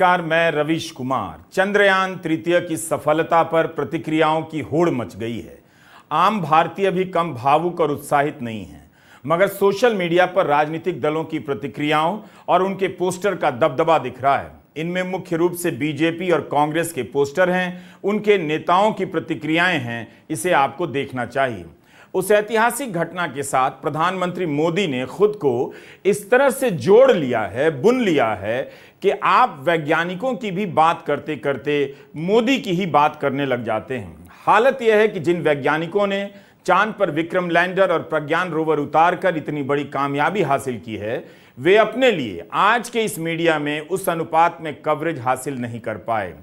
नमस्कार, मैं रवीश कुमार। चंद्रयान तृतीय की सफलता पर प्रतिक्रियाओं की होड़ मच गई है। आम भारतीय भी कम भावुक और उत्साहित नहीं हैं, मगर सोशल मीडिया पर राजनीतिक दलों की प्रतिक्रियाओं और उनके पोस्टर का दबदबा दिख रहा है। इनमें मुख्य रूप से बीजेपी और कांग्रेस के पोस्टर हैं, उनके नेताओं की प्रतिक्रियाएं हैं। इसे आपको देखना चाहिए। उस ऐतिहासिक घटना के साथ प्रधानमंत्री मोदी ने खुद को इस तरह से जोड़ लिया है, बुन लिया है कि आप वैज्ञानिकों की भी बात करते करते मोदी की ही बात करने लग जाते हैं। हालत यह है कि जिन वैज्ञानिकों ने चांद पर विक्रम लैंडर और प्रज्ञान रोवर उतारकर इतनी बड़ी कामयाबी हासिल की है, वे अपने लिए आज के इस मीडिया में उस अनुपात में कवरेज हासिल नहीं कर पाए।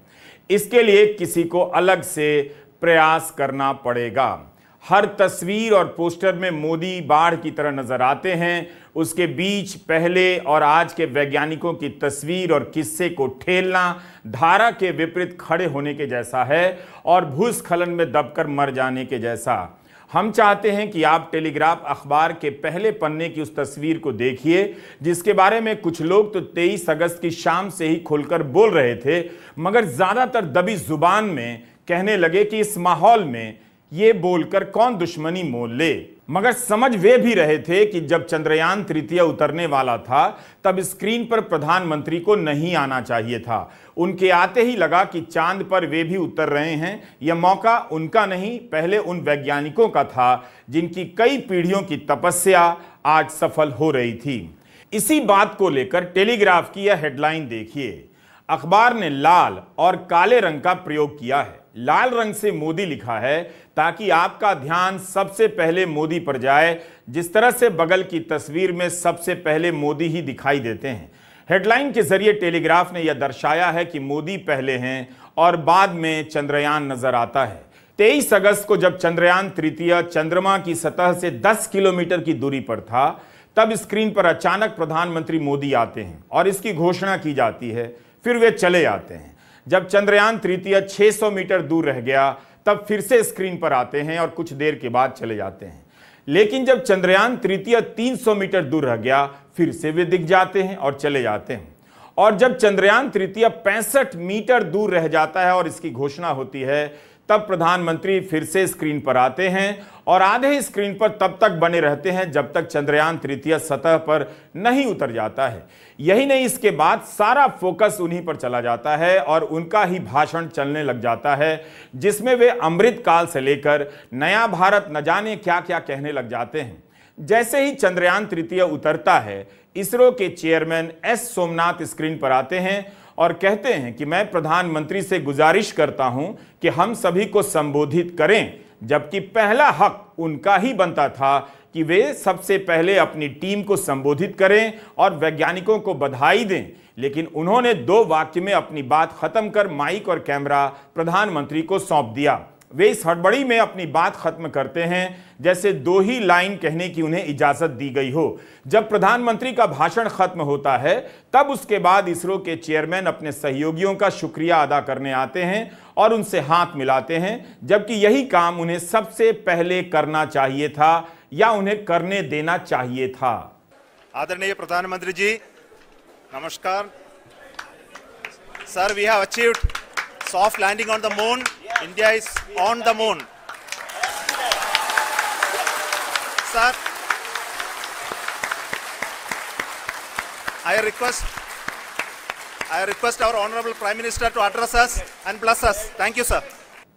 इसके लिए किसी को अलग से प्रयास करना पड़ेगा। हर तस्वीर और पोस्टर में मोदी बाढ़ की तरह नजर आते हैं। उसके बीच पहले और आज के वैज्ञानिकों की तस्वीर और किस्से को ठेलना धारा के विपरीत खड़े होने के जैसा है और भूस्खलन में दबकर मर जाने के जैसा। हम चाहते हैं कि आप टेलीग्राफ अखबार के पहले पन्ने की उस तस्वीर को देखिए, जिसके बारे में कुछ लोग तो 23 अगस्त की शाम से ही खुलकर बोल रहे थे, मगर ज्यादातर दबी जुबान में कहने लगे कि इस माहौल में ये बोलकर कौन दुश्मनी मोल ले। मगर समझ वे भी रहे थे कि जब चंद्रयान तृतीय उतरने वाला था तब स्क्रीन पर प्रधानमंत्री को नहीं आना चाहिए था। उनके आते ही लगा कि चांद पर वे भी उतर रहे हैं। यह मौका उनका नहीं, पहले उन वैज्ञानिकों का था जिनकी कई पीढ़ियों की तपस्या आज सफल हो रही थी। इसी बात को लेकर टेलीग्राफ की यह हेडलाइन देखिए। अखबार ने लाल और काले रंग का प्रयोग किया है। लाल रंग से मोदी लिखा है ताकि आपका ध्यान सबसे पहले मोदी पर जाए, जिस तरह से बगल की तस्वीर में सबसे पहले मोदी ही दिखाई देते हैं। हेडलाइन के जरिए टेलीग्राफ ने यह दर्शाया है कि मोदी पहले हैं और बाद में चंद्रयान नजर आता है। 23 अगस्त को जब चंद्रयान तृतीय चंद्रमा की सतह से 10 किलोमीटर की दूरी पर था, तब स्क्रीन पर अचानक प्रधानमंत्री मोदी आते हैं और इसकी घोषणा की जाती है। फिर वे चले आते हैं। जब चंद्रयान तृतीय 600 मीटर दूर रह गया, तब फिर से स्क्रीन पर आते हैं और कुछ देर के बाद चले जाते हैं। लेकिन जब चंद्रयान तृतीय 300 मीटर दूर रह गया, फिर से वे दिख जाते हैं और चले जाते हैं। और जब चंद्रयान तृतीय 65 मीटर दूर रह जाता है और इसकी घोषणा होती है, तब प्रधानमंत्री फिर से स्क्रीन पर आते हैं और आधे स्क्रीन पर तब तक बने रहते हैं जब तक चंद्रयान तृतीय सतह पर नहीं उतर जाता है। यही नहीं, इसके बाद सारा फोकस उन्हीं पर चला जाता है और उनका ही भाषण चलने लग जाता है, जिसमें वे अमृत काल से लेकर नया भारत न जाने क्या क्या कहने लग जाते हैं। जैसे ही चंद्रयान तृतीय उतरता है, इसरो के चेयरमैन एस सोमनाथ स्क्रीन पर आते हैं और कहते हैं कि मैं प्रधानमंत्री से गुजारिश करता हूं कि हम सभी को संबोधित करें, जबकि पहला हक उनका ही बनता था कि वे सबसे पहले अपनी टीम को संबोधित करें और वैज्ञानिकों को बधाई दें। लेकिन उन्होंने 2 वाक्य में अपनी बात खत्म कर माइक और कैमरा प्रधानमंत्री को सौंप दिया। वे इस हड़बड़ी में अपनी बात खत्म करते हैं जैसे 2 ही लाइन कहने की उन्हें इजाजत दी गई हो। जब प्रधानमंत्री का भाषण खत्म होता है, तब उसके बाद इसरो के चेयरमैन अपने सहयोगियों का शुक्रिया अदा करने आते हैं और उनसे हाथ मिलाते हैं, जबकि यही काम उन्हें सबसे पहले करना चाहिए था या उन्हें करने देना चाहिए था। आदरणीय प्रधानमंत्री जी, नमस्कार। Sir, we have achieved soft landing on the moon. India is on the moon. Sir, I request our honorable Prime Minister to address us and bless us. Thank you, sir.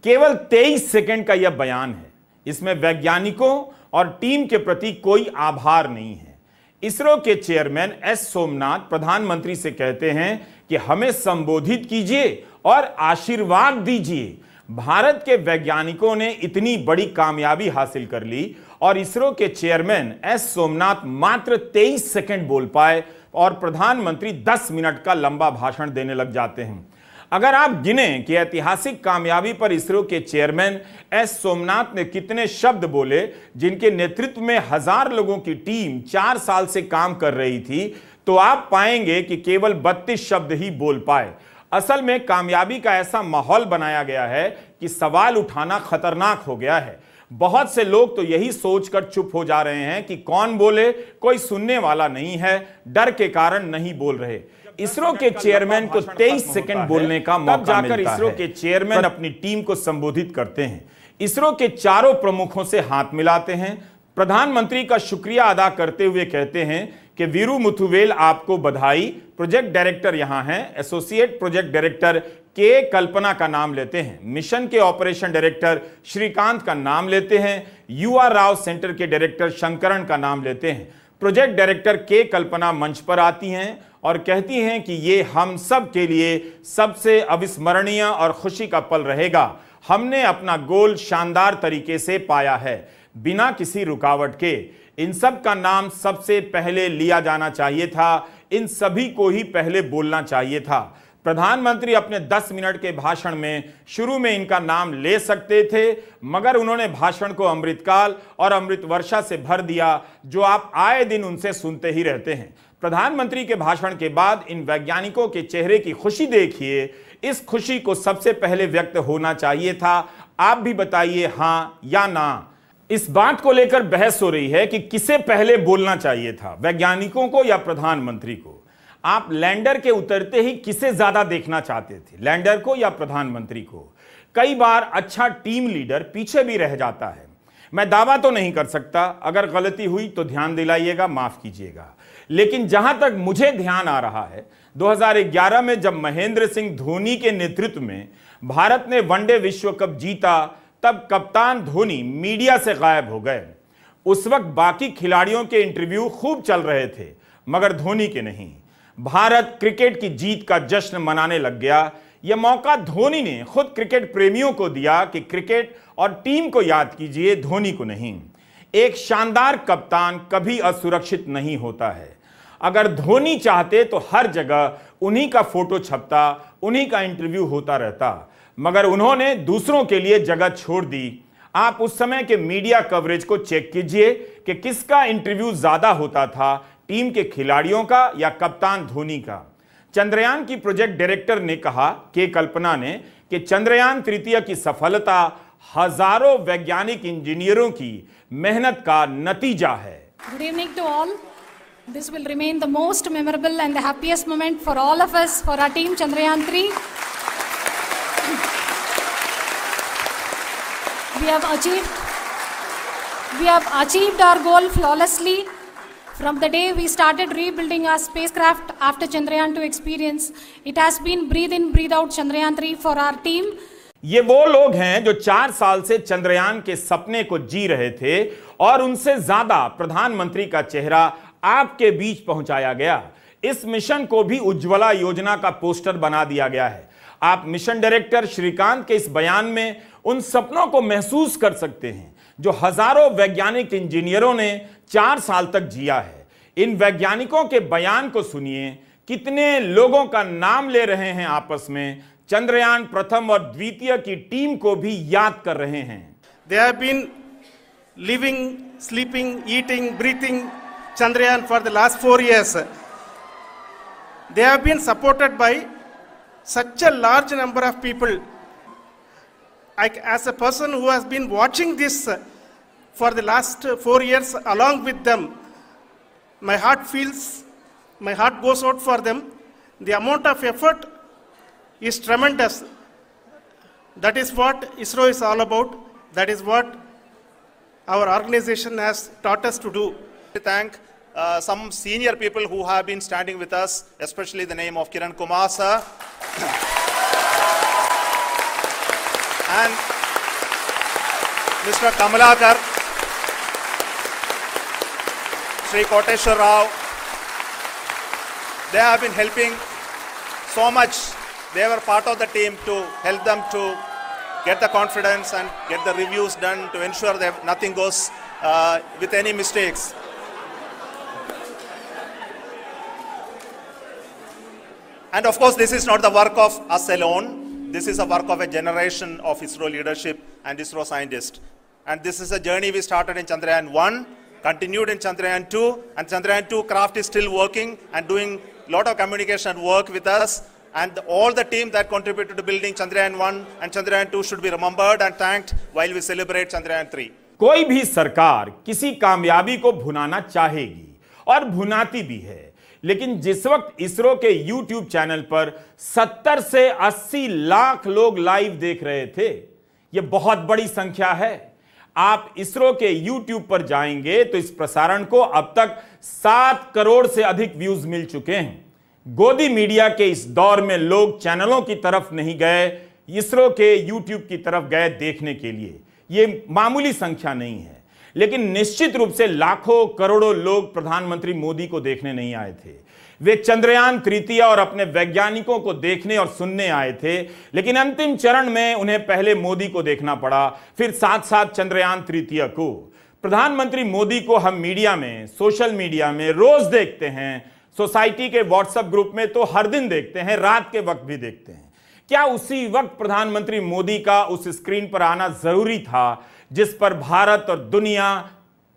केवल 23 सेकंड का यह बयान है। इसमें वैज्ञानिकों और team के प्रति कोई आभार नहीं है। इसरो के चेयरमैन एस सोमनाथ प्रधानमंत्री से कहते हैं कि हमें संबोधित कीजिए और आशीर्वाद दीजिए। भारत के वैज्ञानिकों ने इतनी बड़ी कामयाबी हासिल कर ली और इसरो के चेयरमैन एस सोमनाथ मात्र 23 सेकंड बोल पाए और प्रधानमंत्री 10 मिनट का लंबा भाषण देने लग जाते हैं। अगर आप गिने कि ऐतिहासिक कामयाबी पर इसरो के चेयरमैन एस सोमनाथ ने कितने शब्द बोले, जिनके नेतृत्व में 1000 लोगों की टीम 4 साल से काम कर रही थी, तो आप पाएंगे कि केवल 32 शब्द ही बोल पाए। असल में कामयाबी का ऐसा माहौल बनाया गया है कि सवाल उठाना खतरनाक हो गया है। बहुत से लोग तो यही सोचकर चुप हो जा रहे हैं कि कौन बोले, कोई सुनने वाला नहीं है, डर के कारण नहीं बोल रहे। इसरो के चेयरमैन को 23 सेकंड बोलने का मौका मिलता है। इसरो के चेयरमैन अपनी टीम को संबोधित करते हैं, इसरो के चारों प्रमुखों से हाथ मिलाते हैं, प्रधानमंत्री का शुक्रिया अदा करते हुए कहते हैं कि वीरू मुथुवेल आपको बधाई। प्रोजेक्ट डायरेक्टर यहां हैं, एसोसिएट प्रोजेक्ट डायरेक्टर के कल्पना का नाम लेते हैं, मिशन के ऑपरेशन डायरेक्टर श्रीकांत का नाम लेते हैं, युवा राव सेंटर के डायरेक्टर शंकरन का नाम लेते हैं। प्रोजेक्ट डायरेक्टर के कल्पना मंच पर आती हैं और कहती हैं कि ये हम सब के लिए सबसे अविस्मरणीय और खुशी का पल रहेगा। हमने अपना गोल शानदार तरीके से पाया है, बिना किसी रुकावट के। इन सब का नाम सबसे पहले लिया जाना चाहिए था, इन सभी को ही पहले बोलना चाहिए था। प्रधानमंत्री अपने 10 मिनट के भाषण में शुरू में इनका नाम ले सकते थे, मगर उन्होंने भाषण को अमृतकाल और अमृत वर्षा से भर दिया, जो आप आए दिन उनसे सुनते ही रहते हैं। प्रधानमंत्री के भाषण के बाद इन वैज्ञानिकों के चेहरे की खुशी देखिए, इस खुशी को सबसे पहले व्यक्त होना चाहिए था। आप भी बताइए हां या ना। इस बात को लेकर बहस हो रही है कि किसे पहले बोलना चाहिए था, वैज्ञानिकों को या प्रधानमंत्री को। आप लैंडर के उतरते ही किसे ज्यादा देखना चाहते थे, लैंडर को या प्रधानमंत्री को? कई बार अच्छा टीम लीडर पीछे भी रह जाता है। मैं दावा तो नहीं कर सकता, अगर गलती हुई तो ध्यान दिलाइएगा, माफ कीजिएगा। लेकिन जहां तक मुझे ध्यान आ रहा है, 2011 में जब महेंद्र सिंह धोनी के नेतृत्व में भारत ने वनडे विश्व कप जीता, तब कप्तान धोनी मीडिया से गायब हो गए। उस वक्त बाकी खिलाड़ियों के इंटरव्यू खूब चल रहे थे, मगर धोनी के नहीं। भारत क्रिकेट की जीत का जश्न मनाने लग गया। यह मौका धोनी ने खुद क्रिकेट प्रेमियों को दिया कि क्रिकेट और टीम को याद कीजिए, धोनी को नहीं। एक शानदार कप्तान कभी असुरक्षित नहीं होता है। अगर धोनी चाहते तो हर जगह उन्हीं का फोटो छपता, उन्हीं का इंटरव्यू होता रहता, मगर उन्होंने दूसरों के लिए जगह छोड़ दी। आप उस समय के मीडिया कवरेज को चेक कीजिए कि किसका इंटरव्यू ज्यादा होता था, टीम के खिलाड़ियों का या कप्तान धोनी का। चंद्रयान की प्रोजेक्ट डायरेक्टर ने कहा, के कल्पना ने, कि चंद्रयान तृतीय की सफलता हजारों वैज्ञानिक इंजीनियरों की मेहनत का नतीजा है। Good evening to all. This will remain the most memorable and the happiest moment for all of us, for our team Chandrayaan 3. We have achieved our goal flawlessly from the day we started rebuilding our spacecraft after Chandrayaan 2 experience. It has been breathe in, breathe out Chandrayaan 3 for our team. ये वो लोग हैं जो 4 साल से चंद्रयान के सपने को जी रहे थे, और उनसे ज्यादा प्रधानमंत्री का चेहरा आपके बीच पहुंचाया गया। इस मिशन को भी उज्ज्वला योजना का पोस्टर बना दिया गया है। आप मिशन डायरेक्टर श्रीकांत के इस बयान में उन सपनों को महसूस कर सकते हैं जो हजारों वैज्ञानिक इंजीनियरों ने 4 साल तक जिया है। इन वैज्ञानिकों के बयान को सुनिए, कितने लोगों का नाम ले रहे हैं आपस में, चंद्रयान प्रथम और द्वितीय की टीम को भी याद कर रहे हैं। They have been living, sleeping, eating, breathing Chandrayaan for the last 4 years. They have been supported by such a large number of people. As a person who has been watching this for the last 4 years along with them, my heart goes out for them. The amount of effort is tremendous. That is what ISRO is all about. That is what our organization has taught us to do. To thank some senior people who have been standing with us, especially the name of Kiran Kumar sir and Mr. Kamalakar, Sri Koteshwar Rao. They have been helping so much. They were part of the team to help them to get the confidence and get the reviews done to ensure that nothing goes with any mistakes. And of course, this is not the work of us alone. This is a work of a generation of ISRO leadership and ISRO scientists. And this is a journey we started in Chandrayaan 1, continued in Chandrayaan 2, and Chandrayaan 2 craft is still working and doing a lot of communication work with us. And all the team that contributed to building Chandrayaan 1 and Chandrayaan 2 should be remembered and thanked while we celebrate Chandrayaan 3. कोई भी सरकार किसी कामयाबी को भुनाना चाहेगी और भुनाती भी है। लेकिन जिस वक्त इसरो के YouTube चैनल पर 70 से 80 लाख लोग लाइव देख रहे थे, यह बहुत बड़ी संख्या है। आप इसरो के YouTube पर जाएंगे तो इस प्रसारण को अब तक 7 करोड़ से अधिक व्यूज मिल चुके हैं। गोदी मीडिया के इस दौर में लोग चैनलों की तरफ नहीं गए, इसरो के YouTube की तरफ गए देखने के लिए। यह मामूली संख्या नहीं है, लेकिन निश्चित रूप से लाखों करोड़ों लोग प्रधानमंत्री मोदी को देखने नहीं आए थे। वे चंद्रयान तृतीया और अपने वैज्ञानिकों को देखने और सुनने आए थे, लेकिन अंतिम चरण में उन्हें पहले मोदी को देखना पड़ा, फिर साथ साथ चंद्रयान तृतीया को। प्रधानमंत्री मोदी को हम मीडिया में, सोशल मीडिया में रोज देखते हैं, सोसाइटी के व्हाट्सएप ग्रुप में तो हर दिन देखते हैं, रात के वक्त भी देखते हैं। क्या उसी वक्त प्रधानमंत्री मोदी का उस स्क्रीन पर आना जरूरी था जिस पर भारत और दुनिया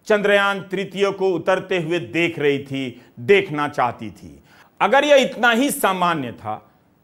चंद्रयान तृतीय को उतरते हुए देख रही थी, देखना चाहती थी? अगर यह इतना ही सामान्य था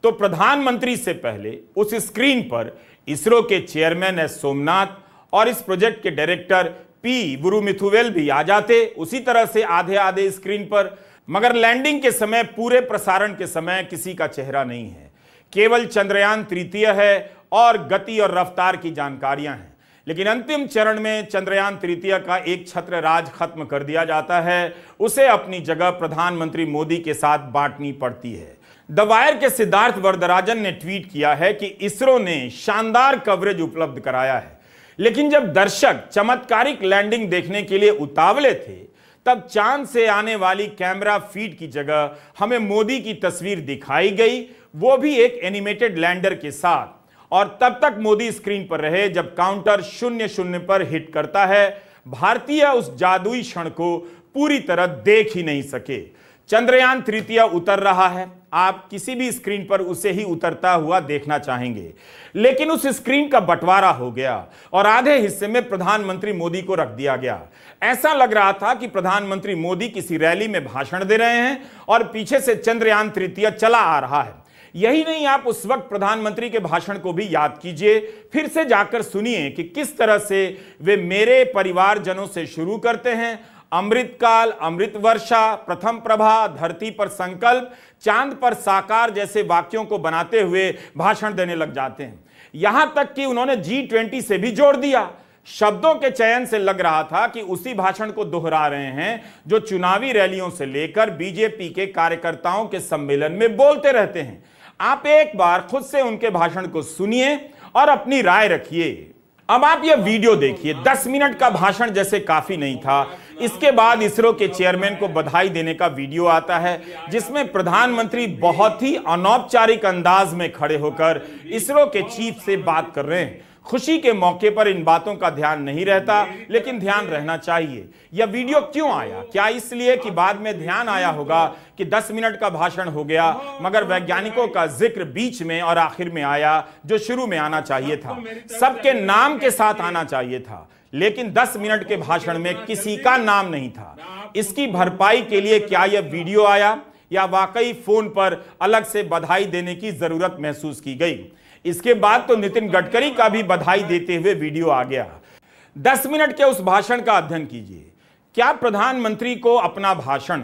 तो प्रधानमंत्री से पहले उस स्क्रीन पर इसरो के चेयरमैन एस सोमनाथ और इस प्रोजेक्ट के डायरेक्टर पी वुरुमुथुवेल भी आ जाते, उसी तरह से आधे आधे स्क्रीन पर। मगर लैंडिंग के समय, पूरे प्रसारण के समय किसी का चेहरा नहीं है, केवल चंद्रयान तृतीय है और गति और रफ्तार की जानकारियां हैं। लेकिन अंतिम चरण में चंद्रयान तृतीय का एक छत्र राज खत्म कर दिया जाता है, उसे अपनी जगह प्रधानमंत्री मोदी के साथ बांटनी पड़ती है। द वायर के सिद्धार्थ वरदराजन ने ट्वीट किया है कि इसरो ने शानदार कवरेज उपलब्ध कराया है, लेकिन जब दर्शक चमत्कारिक लैंडिंग देखने के लिए उतावले थे, तब चांद से आने वाली कैमरा फीड की जगह हमें मोदी की तस्वीर दिखाई गई, वो भी एक एनिमेटेड लैंडर के साथ। और तब तक मोदी स्क्रीन पर रहे जब काउंटर 00 पर हिट करता है। भारतीय उस जादुई क्षण को पूरी तरह देख ही नहीं सके। चंद्रयान तृतीय उतर रहा है, आप किसी भी स्क्रीन पर उसे ही उतरता हुआ देखना चाहेंगे, लेकिन उस स्क्रीन का बंटवारा हो गया और आधे हिस्से में प्रधानमंत्री मोदी को रख दिया गया। ऐसा लग रहा था कि प्रधानमंत्री मोदी किसी रैली में भाषण दे रहे हैं और पीछे से चंद्रयान तृतीय चला आ रहा है। यही नहीं, आप उस वक्त प्रधानमंत्री के भाषण को भी याद कीजिए, फिर से जाकर सुनिए कि किस तरह से वे मेरे परिवारजनों से शुरू करते हैं। अमृतकाल, अमृत वर्षा, प्रथम प्रभा, धरती पर संकल्प, चांद पर साकार जैसे वाक्यों को बनाते हुए भाषण देने लग जाते हैं। यहां तक कि उन्होंने G20 से भी जोड़ दिया। शब्दों के चयन से लग रहा था कि उसी भाषण को दोहरा रहे हैं जो चुनावी रैलियों से लेकर बीजेपी के कार्यकर्ताओं के सम्मेलन में बोलते रहते हैं। आप एक बार खुद से उनके भाषण को सुनिए और अपनी राय रखिए। अब आप यह वीडियो देखिए। 10 मिनट का भाषण जैसे काफी नहीं था। इसके बाद इसरो के चेयरमैन को बधाई देने का वीडियो आता है, जिसमें प्रधानमंत्री बहुत ही अनौपचारिक अंदाज में खड़े होकर इसरो के चीफ से बात कर रहे हैं। खुशी के मौके पर इन बातों का ध्यान नहीं रहता, लेकिन ध्यान रहना चाहिए। यह वीडियो क्यों आया? क्या इसलिए कि बाद में ध्यान आया होगा कि 10 मिनट का भाषण हो गया, मगर वैज्ञानिकों का जिक्र बीच में और आखिर में आया, जो शुरू में आना चाहिए था, सबके नाम के साथ आना चाहिए था, लेकिन 10 मिनट के भाषण में किसी का नाम नहीं था। इसकी भरपाई के लिए क्या यह वीडियो आया या वाकई फोन पर अलग से बधाई देने की जरूरत महसूस की गई? इसके बाद तो नितिन गडकरी का भी बधाई देते हुए वीडियो आ गया। 10 मिनट के उस भाषण का अध्ययन कीजिए। क्या प्रधानमंत्री को अपना भाषण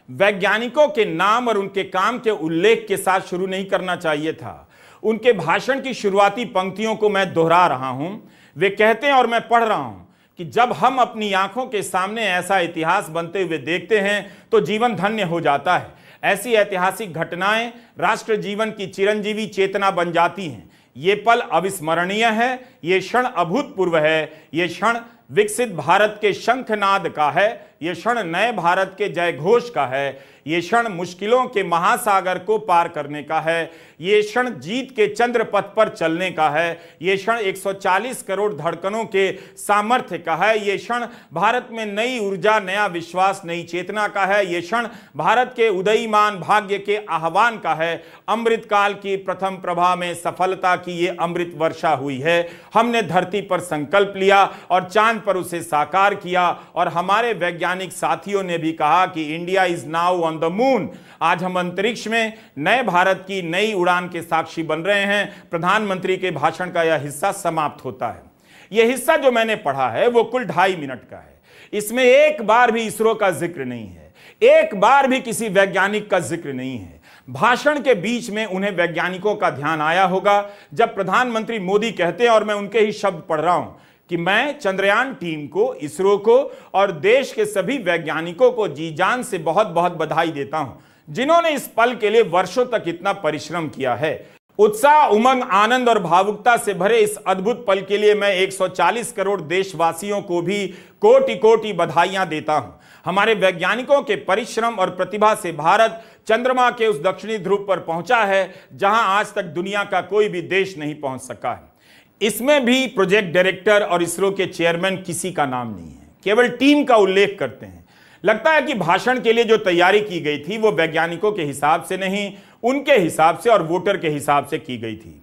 वैज्ञानिकों के नाम और उनके काम के उल्लेख के साथ शुरू नहीं करना चाहिए था? उनके भाषण की शुरुआती पंक्तियों को मैं दोहरा रहा हूं। वे कहते हैं और मैं पढ़ रहा हूं कि जब हम अपनी आंखों के सामने ऐसा इतिहास बनते हुए देखते हैं तो जीवन धन्य हो जाता है। ऐसी ऐतिहासिक घटनाएं राष्ट्र जीवन की चिरंजीवी चेतना बन जाती हैं। ये पल अविस्मरणीय है, ये क्षण अभूतपूर्व है, ये क्षण विकसित भारत के शंखनाद का है, ये क्षण नए भारत के जय घोष का है, ये क्षण मुश्किलों के महासागर को पार करने का है, ये क्षण जीत के चंद्र पथ पर चलने का है, ये क्षण 140 करोड़ धड़कनों के सामर्थ्य का है, ये क्षण भारत में नई ऊर्जा, नया विश्वास, नई चेतना का है, ये क्षण भारत के उदयमान भाग्य के आह्वान का है। अमृतकाल की प्रथम प्रभा में सफलता की ये अमृत वर्षा हुई है। हमने धरती पर संकल्प लिया और चांद पर उसे साकार किया, और हमारे वैज्ञानिक साथियों ने भी कहा कि India is now on the moon. आज हम अंतरिक्ष में नए भारत की नई उड़ान के साक्षी बन रहे हैं। प्रधानमंत्री के भाषण का यह हिस्सा समाप्त होता है। यह हिस्सा जो मैंने पढ़ा है वो कुल 2.5 मिनट का है। इसमें एक बार भी इसरो का जिक्र नहीं है, एक बार भी किसी वैज्ञानिक का जिक्र नहीं है। भाषण के बीच में उन्हें वैज्ञानिकों का ध्यान आया होगा जब प्रधानमंत्री मोदी कहते हैं, और मैं उनके ही शब्द पढ़ रहा हूं, कि मैं चंद्रयान टीम को, इसरो को और देश के सभी वैज्ञानिकों को जी जान से बहुत बहुत बधाई देता हूं, जिन्होंने इस पल के लिए वर्षों तक इतना परिश्रम किया है। उत्साह, उमंग, आनंद और भावुकता से भरे इस अद्भुत पल के लिए मैं 140 करोड़ देशवासियों को भी कोटि कोटि बधाइयां देता हूं। हमारे वैज्ञानिकों के परिश्रम और प्रतिभा से भारत चंद्रमा के उस दक्षिणी ध्रुव पर पहुंचा है जहां आज तक दुनिया का कोई भी देश नहीं पहुंच सका है। इसमें भी प्रोजेक्ट डायरेक्टर और इसरो के चेयरमैन किसी का नाम नहीं है, केवल टीम का उल्लेख करते हैं। लगता है कि भाषण के लिए जो तैयारी की गई थी वो वैज्ञानिकों के हिसाब से नहीं, उनके हिसाब से और वोटर के हिसाब से की गई थी।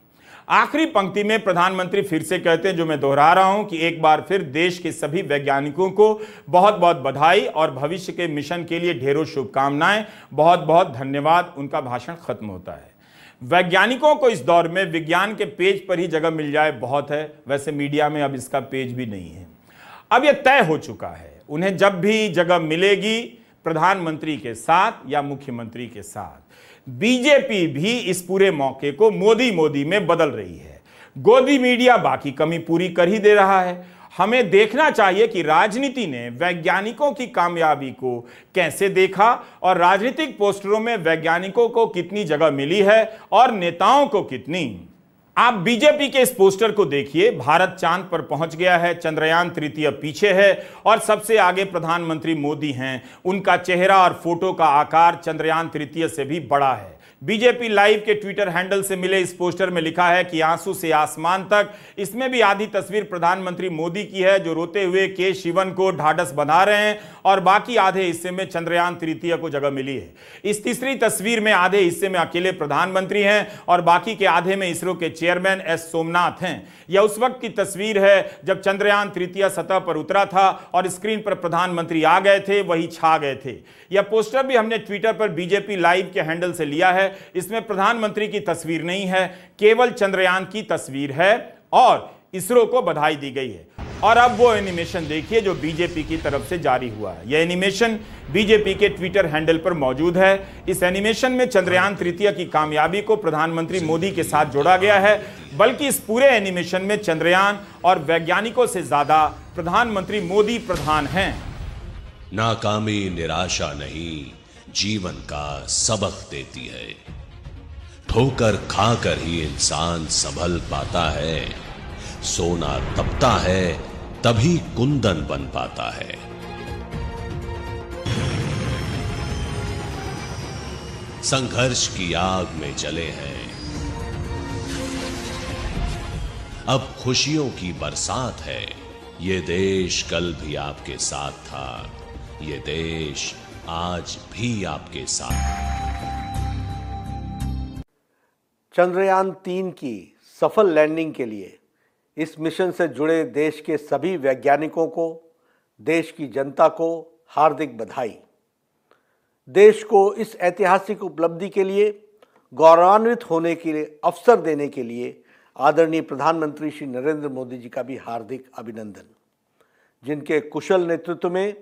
आखिरी पंक्ति में प्रधानमंत्री फिर से कहते हैं, जो मैं दोहरा रहा हूं, कि एक बार फिर देश के सभी वैज्ञानिकों को बहुत बहुत बधाई और भविष्य के मिशन के लिए ढेरों शुभकामनाएं, बहुत बहुत धन्यवाद। उनका भाषण खत्म होता है। वैज्ञानिकों को इस दौर में विज्ञान के पेज पर ही जगह मिल जाए बहुत है, वैसे मीडिया में अब इसका पेज भी नहीं है। अब यह तय हो चुका है, उन्हें जब भी जगह मिलेगी प्रधानमंत्री के साथ या मुख्यमंत्री के साथ। बीजेपी भी इस पूरे मौके को मोदी मोदी में बदल रही है। गोदी मीडिया बाकी कमी पूरी कर ही दे रहा है। हमें देखना चाहिए कि राजनीति ने वैज्ञानिकों की कामयाबी को कैसे देखा और राजनीतिक पोस्टरों में वैज्ञानिकों को कितनी जगह मिली है और नेताओं को कितनी। आप बीजेपी के इस पोस्टर को देखिए। भारत चांद पर पहुंच गया है, चंद्रयान तृतीय पीछे है और सबसे आगे प्रधानमंत्री मोदी हैं। उनका चेहरा और फोटो का आकार चंद्रयान तृतीय से भी बड़ा है। बीजेपी लाइव के ट्विटर हैंडल से मिले इस पोस्टर में लिखा है कि आंसू से आसमान तक। इसमें भी आधी तस्वीर प्रधानमंत्री मोदी की है, जो रोते हुए के शिवन को ढाढ़स बंधा रहे हैं, और बाकी आधे हिस्से में चंद्रयान तृतीय को जगह मिली है। इस तीसरी तस्वीर में आधे हिस्से में अकेले प्रधानमंत्री हैं और बाकी के आधे में इसरो के चेयरमैन एस सोमनाथ हैं। यह उस वक्त की तस्वीर है जब चंद्रयान तृतीय सतह पर उतरा था और स्क्रीन पर प्रधानमंत्री आ गए थे, वही छा गए थे। यह पोस्टर भी हमने ट्विटर पर बीजेपी लाइव के हैंडल से लिया है। इसमें प्रधानमंत्री की तस्वीर नहीं है, केवल चंद्रयान की तस्वीर है और इसरो को बधाई दी गई है। और अब वो एनिमेशन देखिए जो बीजेपी की तरफ से जारी हुआ है। यह एनिमेशन बीजेपी के ट्विटर हैंडल पर मौजूद है। इस एनिमेशन में चंद्रयान तृतीय की कामयाबी को प्रधानमंत्री मोदी के साथ जोड़ा गया है, बल्कि इस पूरे एनिमेशन में चंद्रयान और वैज्ञानिकों से ज्यादा प्रधानमंत्री मोदी प्रधान हैं। नाकामी निराशा नहीं, जीवन का सबक देती है। ठोकर खाकर ही इंसान संभल पाता है। सोना तपता है तभी कुंदन बन पाता है। संघर्ष की आग में जले हैं, अब खुशियों की बरसात है। ये देश कल भी आपके साथ था, ये देश आज भी आपके साथ। चंद्रयान 3 की सफल लैंडिंग के लिए इस मिशन से जुड़े देश के सभी वैज्ञानिकों को, देश की जनता को हार्दिक बधाई। देश को इस ऐतिहासिक उपलब्धि के लिए गौरवान्वित होने के लिए अवसर देने के लिए आदरणीय प्रधानमंत्री श्री नरेंद्र मोदी जी का भी हार्दिक अभिनंदन, जिनके कुशल नेतृत्व में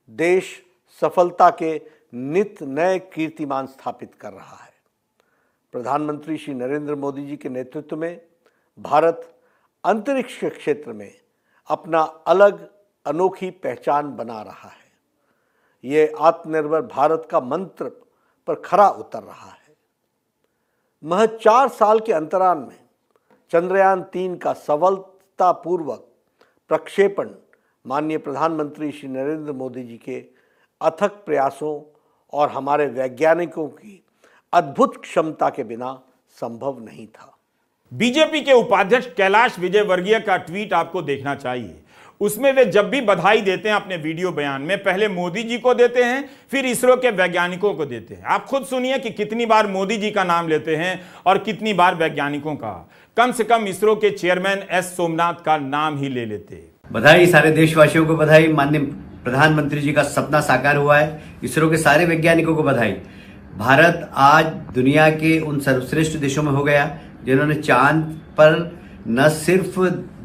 देश सफलता के नित नए कीर्तिमान स्थापित कर रहा है। प्रधानमंत्री श्री नरेंद्र मोदी जी के नेतृत्व में भारत अंतरिक्ष के क्षेत्र में अपना अलग अनोखी पहचान बना रहा है। ये आत्मनिर्भर भारत का मंत्र पर खरा उतर रहा है। महज 4 साल के अंतराल में चंद्रयान 3 का सफलतापूर्वक प्रक्षेपण माननीय प्रधानमंत्री श्री नरेंद्र मोदी जी के अथक प्रयासों और हमारे वैज्ञानिकों की अद्भुत क्षमता के बिना संभव नहीं था। बीजेपी के उपाध्यक्ष कैलाश विजयवर्गीय का ट्वीट आपको देखना चाहिए। उसमें वे जब भी बधाई देते हैं अपने वीडियो बयान में, पहले मोदी जी को देते हैं, फिर इसरो के वैज्ञानिकों को देते हैं। आप खुद सुनिए कि कितनी बार मोदी जी का नाम लेते हैं और कितनी बार वैज्ञानिकों का। कम से कम इसरो के चेयरमैन एस सोमनाथ का नाम ही ले लेते। बधाई सारे देशवासियों को, बधाई माननीय प्रधानमंत्री जी का सपना साकार हुआ है। इसरो के सारे वैज्ञानिकों को बधाई। भारत आज दुनिया के उन सर्वश्रेष्ठ देशों में हो गया जिन्होंने चांद पर न सिर्फ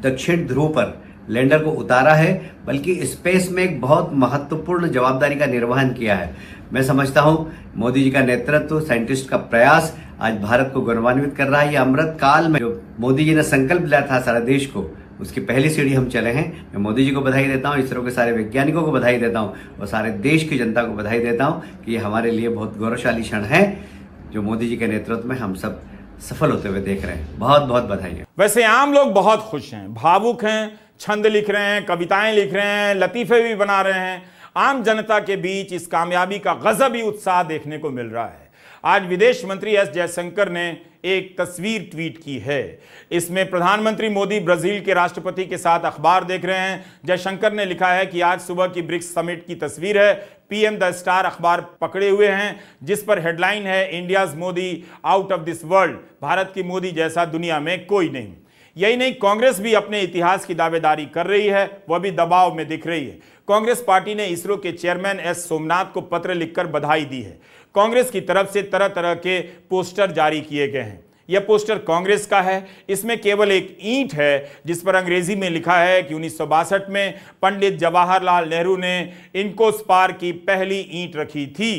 दक्षिण ध्रुव पर लैंडर को उतारा है, बल्कि स्पेस में एक बहुत महत्वपूर्ण जवाबदारी का निर्वहन किया है। मैं समझता हूं मोदी जी का नेतृत्व, साइंटिस्ट का प्रयास आज भारत को गौरवान्वित कर रहा है। ये अमृत काल में जो मोदी जी ने संकल्प लिया था सारा देश को, उसकी पहली सीढ़ी हम चले हैं। मैं मोदी जी को बधाई देता हूं, इसरो के सारे वैज्ञानिकों को बधाई देता हूं और सारे देश की जनता को बधाई देता हूं कि ये हमारे लिए बहुत गौरवशाली क्षण है जो मोदी जी के नेतृत्व में हम सब सफल होते हुए देख रहे हैं। बहुत बहुत बधाई है। वैसे आम लोग बहुत खुश हैं, भावुक हैं, छंद लिख रहे हैं, कविताएं लिख रहे हैं, लतीफे भी बना रहे हैं। आम जनता के बीच इस कामयाबी का गजबी उत्साह देखने को मिल रहा है। आज विदेश मंत्री एस जयशंकर ने एक तस्वीर ट्वीट की है। इसमें प्रधानमंत्री मोदी ब्राजील के राष्ट्रपति के साथ अखबार देख रहे हैं। जयशंकर ने लिखा है कि आज सुबह की ब्रिक्स समिट की तस्वीर है। पीएम द स्टार अखबार पकड़े हुए हैं, जिस पर हेडलाइन है India's Modi out of this world. Bharat की मोदी जैसा दुनिया में कोई नहीं। यही नहीं, कांग्रेस भी अपने इतिहास की दावेदारी कर रही है, वह भी दबाव में दिख रही है। कांग्रेस पार्टी ने इसरो के चेयरमैन एस सोमनाथ को पत्र लिखकर बधाई दी है। कांग्रेस की तरफ से तरह तरह के पोस्टर जारी किए गए हैं। यह पोस्टर कांग्रेस का है। इसमें केवल एक ईंट है जिस पर अंग्रेजी में लिखा है कि 1962 में पंडित जवाहरलाल नेहरू ने इनकोस्पार की पहली ईंट रखी थी।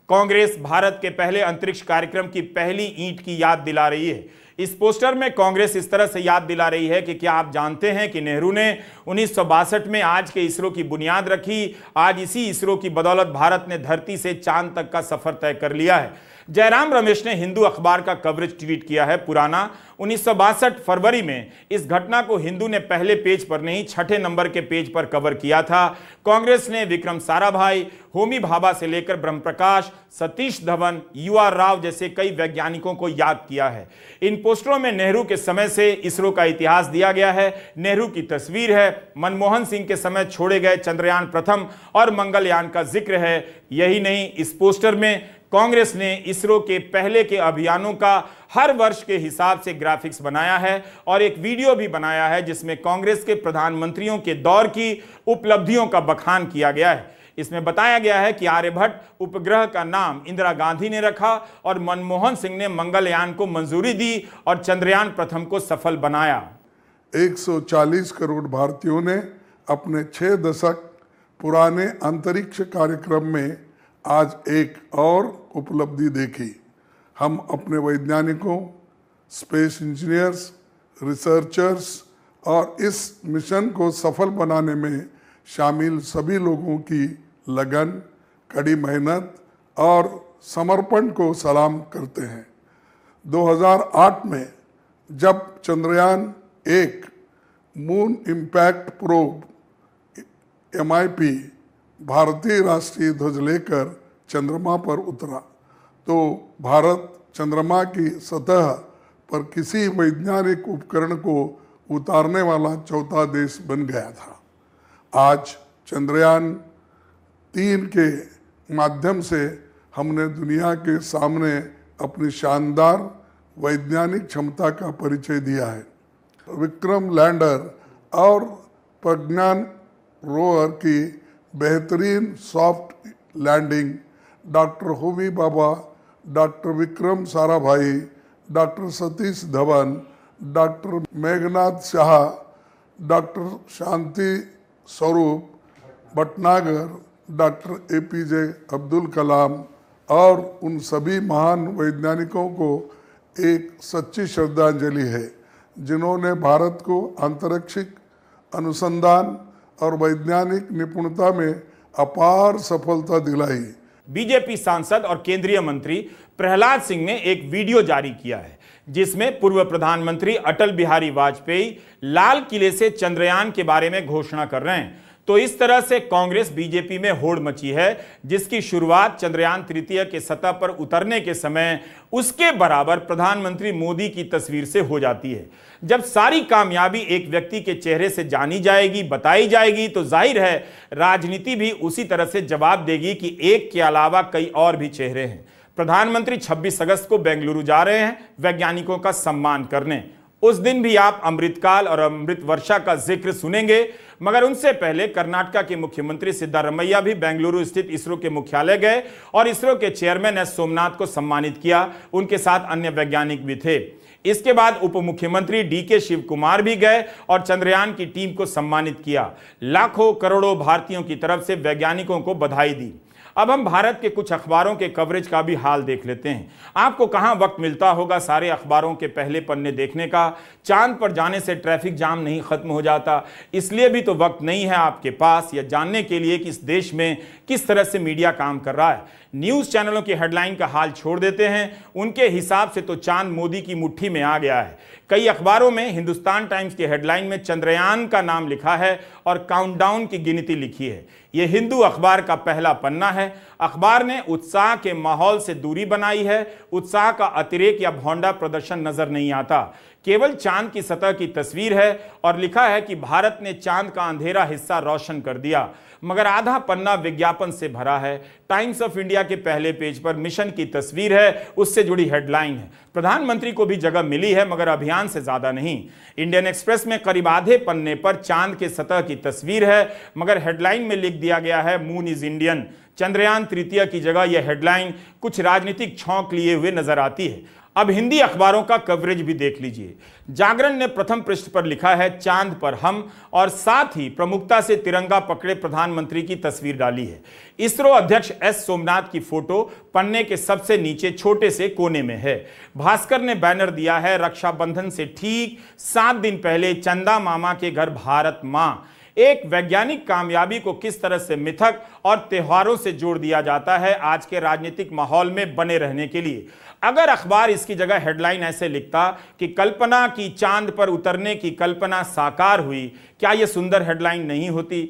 कांग्रेस भारत के पहले अंतरिक्ष कार्यक्रम की पहली ईंट की याद दिला रही है। इस पोस्टर में कांग्रेस इस तरह से याद दिला रही है कि क्या आप जानते हैं कि नेहरू ने 1962 में आज के इसरो की बुनियाद रखी। आज इसी इसरो की बदौलत भारत ने धरती से चांद तक का सफर तय कर लिया है। जयराम रमेश ने हिंदू अखबार का कवरेज ट्वीट किया है पुराना। 1962 फरवरी में इस घटना को हिंदू ने पहले पेज पर नहीं, छठे नंबर के पेज पर कवर किया था। कांग्रेस ने विक्रम साराभाई, होमी भाभा से लेकर ब्रह्मप्रकाश, सतीश धवन, UR राव जैसे कई वैज्ञानिकों को याद किया है। इन पोस्टरों में नेहरू के समय से इसरो का इतिहास दिया गया है। नेहरू की तस्वीर है। मनमोहन सिंह के समय छोड़े गए चंद्रयान प्रथम और मंगलयान का जिक्र है। यही नहीं, इस पोस्टर में कांग्रेस ने इसरो के पहले के अभियानों का हर वर्ष के हिसाब से ग्राफिक्स बनाया है और एक वीडियो भी बनाया है जिसमें कांग्रेस के प्रधानमंत्रियों के दौर की उपलब्धियों का बखान किया गया है। इसमें बताया गया है कि आर्यभट्ट उपग्रह का नाम इंदिरा गांधी ने रखा और मनमोहन सिंह ने मंगलयान को मंजूरी दी और चंद्रयान प्रथम को सफल बनाया। 140 करोड़ भारतीयों ने अपने 6 दशक पुराने अंतरिक्ष कार्यक्रम में आज एक और उपलब्धि देखी। हम अपने वैज्ञानिकों, स्पेस इंजीनियर्स, रिसर्चर्स और इस मिशन को सफल बनाने में शामिल सभी लोगों की लगन, कड़ी मेहनत और समर्पण को सलाम करते हैं। 2008 में जब Chandrayaan 1 moon impact probe MIP भारतीय राष्ट्रीय ध्वज लेकर चंद्रमा पर उतरा तो भारत चंद्रमा की सतह पर किसी वैज्ञानिक उपकरण को उतारने वाला चौथा देश बन गया था। आज चंद्रयान 3 के माध्यम से हमने दुनिया के सामने अपनी शानदार वैज्ञानिक क्षमता का परिचय दिया है। विक्रम लैंडर और प्रज्ञान रोवर की बेहतरीन soft landing, doctor Homi Bhabha, doctor Vikram Sarabhai, doctor Satish Dhawan, doctor Meghnad Saha, doctor Shanti Swarup Bhatnagar, doctor APJ Abdul Kalam और उन सभी महान वैज्ञानिकों को एक सच्ची श्रद्धांजलि है जिन्होंने भारत को अंतरिक्षिक अनुसंधान और वैज्ञानिक निपुणता में अपार सफलता दिलाई। बीजेपी सांसद और केंद्रीय मंत्री प्रहलाद सिंह ने एक वीडियो जारी किया है जिसमें पूर्व प्रधानमंत्री अटल बिहारी वाजपेयी लाल किले से चंद्रयान के बारे में घोषणा कर रहे हैं। तो इस तरह से कांग्रेस बीजेपी में होड़ मची है जिसकी शुरुआत चंद्रयान तृतीय के सतह पर उतरने के समय उसके बराबर प्रधानमंत्री मोदी की तस्वीर से हो जाती है। जब सारी कामयाबी एक व्यक्ति के चेहरे से जानी जाएगी, बताई जाएगी, तो जाहिर है राजनीति भी उसी तरह से जवाब देगी कि एक के अलावा कई और भी चेहरे हैं। प्रधानमंत्री 26 अगस्त को बेंगलुरु जा रहे हैं वैज्ञानिकों का सम्मान करने। उस दिन भी आप अमृतकाल और अमृत वर्षा का जिक्र सुनेंगे, मगर उनसे पहले कर्नाटक के मुख्यमंत्री सिद्धारमैया भी बेंगलुरु स्थित इसरो के मुख्यालय गए और इसरो के चेयरमैन एस सोमनाथ को सम्मानित किया। उनके साथ अन्य वैज्ञानिक भी थे। इसके बाद उप मुख्यमंत्री डीके शिव कुमार भी गए और चंद्रयान की टीम को सम्मानित किया। लाखों करोड़ों भारतीयों की तरफ से वैज्ञानिकों को बधाई दी। अब हम भारत के कुछ अखबारों के कवरेज का भी हाल देख लेते हैं। आपको कहां वक्त मिलता होगा सारे अखबारों के पहले पन्ने देखने का। चांद पर जाने से ट्रैफिक जाम नहीं खत्म हो जाता, इसलिए भी तो वक्त नहीं है आपके पास यह जानने के लिए कि इस देश में किस तरह से मीडिया काम कर रहा है। न्यूज चैनलों की हेडलाइन का हाल छोड़ देते हैं, उनके हिसाब से तो चांद मोदी की मुट्ठी में आ गया है। कई अखबारों में हिंदुस्तान टाइम्स की हेडलाइन में चंद्रयान का नाम लिखा है और काउंटडाउन की गिनती लिखी है। यह हिंदू अखबार का पहला पन्ना है। अखबार ने उत्साह के माहौल से दूरी बनाई है। उत्साह का अतिरेक या भौंडा प्रदर्शन नजर नहीं आता, केवल चांद की सतह की तस्वीर है और लिखा है कि भारत ने चांद का अंधेरा हिस्सा रोशन कर दिया। मगर आधा पन्ना विज्ञापन से भरा है। टाइम्स ऑफ इंडिया के पहले पेज पर मिशन की तस्वीर है, उससे जुड़ी हेडलाइन है। प्रधानमंत्री को भी जगह मिली है मगर अभियान से ज्यादा नहीं। इंडियन एक्सप्रेस में करीब आधे पन्ने पर चांद के सतह की तस्वीर है मगर हेडलाइन में लिख दिया गया है मून इज इंडियन। चंद्रयान तृतीय की जगह यह हेडलाइन कुछ राजनीतिक छौंक लिए हुए नजर आती है। अब हिंदी अखबारों का कवरेज भी देख लीजिए। जागरण ने प्रथम पृष्ठ पर लिखा है चांद पर हम और साथ ही प्रमुखता से तिरंगा पकड़े प्रधानमंत्री की तस्वीर डाली है। इसरो अध्यक्ष एस सोमनाथ की फोटो पन्ने के सबसे नीचे छोटे से कोने में है। भास्कर ने बैनर दिया है रक्षाबंधन से ठीक 7 दिन पहले चंदा मामा के घर भारत मां। एक वैज्ञानिक कामयाबी को किस तरह से मिथक और त्योहारों से जोड़ दिया जाता है आज के राजनीतिक माहौल में बने रहने के लिए। अगर अखबार इसकी जगह हेडलाइन ऐसे लिखता कि कल्पना की चांद पर उतरने की कल्पना साकार हुई, क्या यह सुंदर हेडलाइन नहीं होती?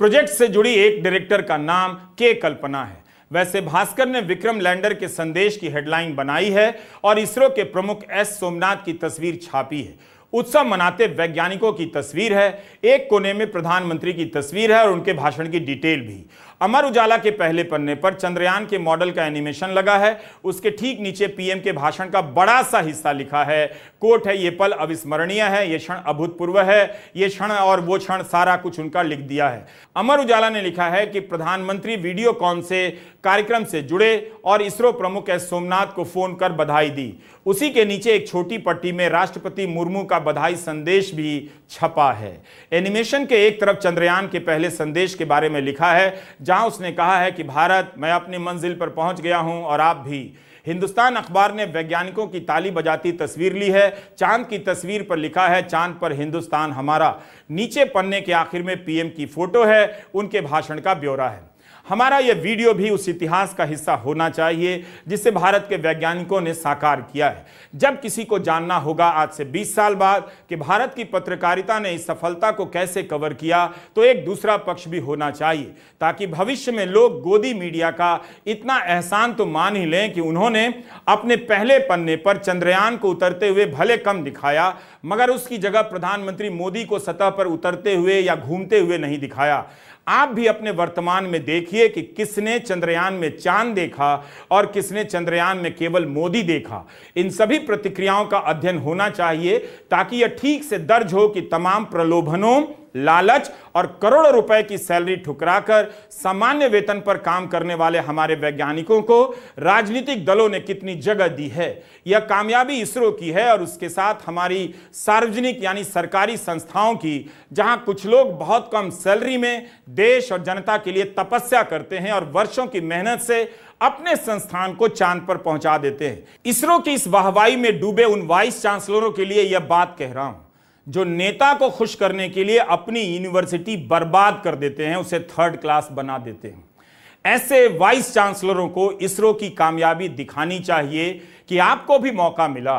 प्रोजेक्ट से जुड़ी एक डायरेक्टर का नाम के कल्पना है। वैसे भास्कर ने विक्रम लैंडर के संदेश की हेडलाइन बनाई है और इसरो के प्रमुख एस सोमनाथ की तस्वीर छापी है। उत्सव मनाते वैज्ञानिकों की तस्वीर है, एक कोने में प्रधानमंत्री की तस्वीर है और उनके भाषण की डिटेल भी। अमर उजाला के पहले पन्ने पर चंद्रयान के मॉडल का एनिमेशन लगा है, उसके ठीक नीचे पीएम के भाषण का बड़ा सा हिस्सा लिखा है। कोट है, ये पल अविस्मरणीय है, ये क्षण अभूतपूर्व है, ये क्षण और वो क्षण, सारा कुछ उनका लिख दिया है। अमर उजाला ने लिखा है कि प्रधानमंत्री वीडियो कॉन से कार्यक्रम से जुड़े और इसरो प्रमुख एस सोमनाथ को फोन कर बधाई दी। उसी के नीचे एक छोटी पट्टी में राष्ट्रपति मुर्मू का बधाई संदेश भी छपा है। एनिमेशन के एक तरफ चंद्रयान के पहले संदेश के बारे में लिखा है जहां उसने कहा है कि भारत, मैं अपनी मंजिल पर पहुंच गया हूं और आप भी। हिंदुस्तान अखबार ने वैज्ञानिकों की ताली बजाती तस्वीर ली है। चांद की तस्वीर पर लिखा है चांद पर हिंदुस्तान हमारा। नीचे पन्ने के आखिर में पीएम की फोटो है, उनके भाषण का ब्यौरा है। हमारा यह वीडियो भी उस इतिहास का हिस्सा होना चाहिए जिसे भारत के वैज्ञानिकों ने साकार किया है। जब किसी को जानना होगा आज से 20 साल बाद कि भारत की पत्रकारिता ने इस सफलता को कैसे कवर किया, तो एक दूसरा पक्ष भी होना चाहिए ताकि भविष्य में लोग गोदी मीडिया का इतना एहसान तो मान ही लें कि उन्होंने अपने पहले पन्ने पर चंद्रयान को उतरते हुए भले कम दिखाया मगर उसकी जगह प्रधानमंत्री मोदी को सतह पर उतरते हुए या घूमते हुए नहीं दिखाया। आप भी अपने वर्तमान में देखिए कि किसने चंद्रयान में चांद देखा और किसने चंद्रयान में केवल मोदी देखा। इन सभी प्रतिक्रियाओं का अध्ययन होना चाहिए ताकि यह ठीक से दर्ज हो कि तमाम प्रलोभनों, लालच और करोड़ों रुपए की सैलरी ठुकराकर सामान्य वेतन पर काम करने वाले हमारे वैज्ञानिकों को राजनीतिक दलों ने कितनी जगह दी है। यह कामयाबी इसरो की है और उसके साथ हमारी सार्वजनिक यानी सरकारी संस्थाओं की, जहां कुछ लोग बहुत कम सैलरी में देश और जनता के लिए तपस्या करते हैं और वर्षों की मेहनत से अपने संस्थान को चांद पर पहुंचा देते हैं। इसरो की इस वाहवाही में डूबे उन वाइस चांसलरों के लिए यह बात कह रहा हूं जो नेता को खुश करने के लिए अपनी यूनिवर्सिटी बर्बाद कर देते हैं, उसे 3rd क्लास बना देते हैं। ऐसे वाइस चांसलरों को इसरो की कामयाबी दिखानी चाहिए कि आपको भी मौका मिला।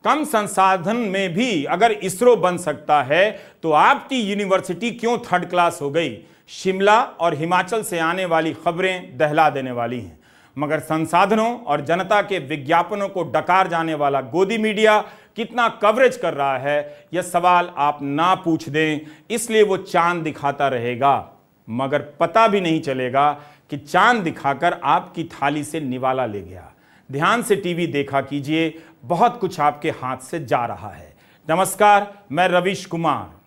कम संसाधन में भी अगर इसरो बन सकता है तो आपकी यूनिवर्सिटी क्यों 3rd क्लास हो गई? शिमला और हिमाचल से आने वाली खबरें दहला देने वाली हैं, मगर संसाधनों और जनता के विज्ञापनों को डकार जाने वाला गोदी मीडिया कितना कवरेज कर रहा है, यह सवाल आप ना पूछ दें, इसलिए वो चांद दिखाता रहेगा मगर पता भी नहीं चलेगा कि चांद दिखाकर आपकी थाली से निवाला ले गया। ध्यान से टीवी देखा कीजिए, बहुत कुछ आपके हाथ से जा रहा है। नमस्कार, मैं रवीश कुमार।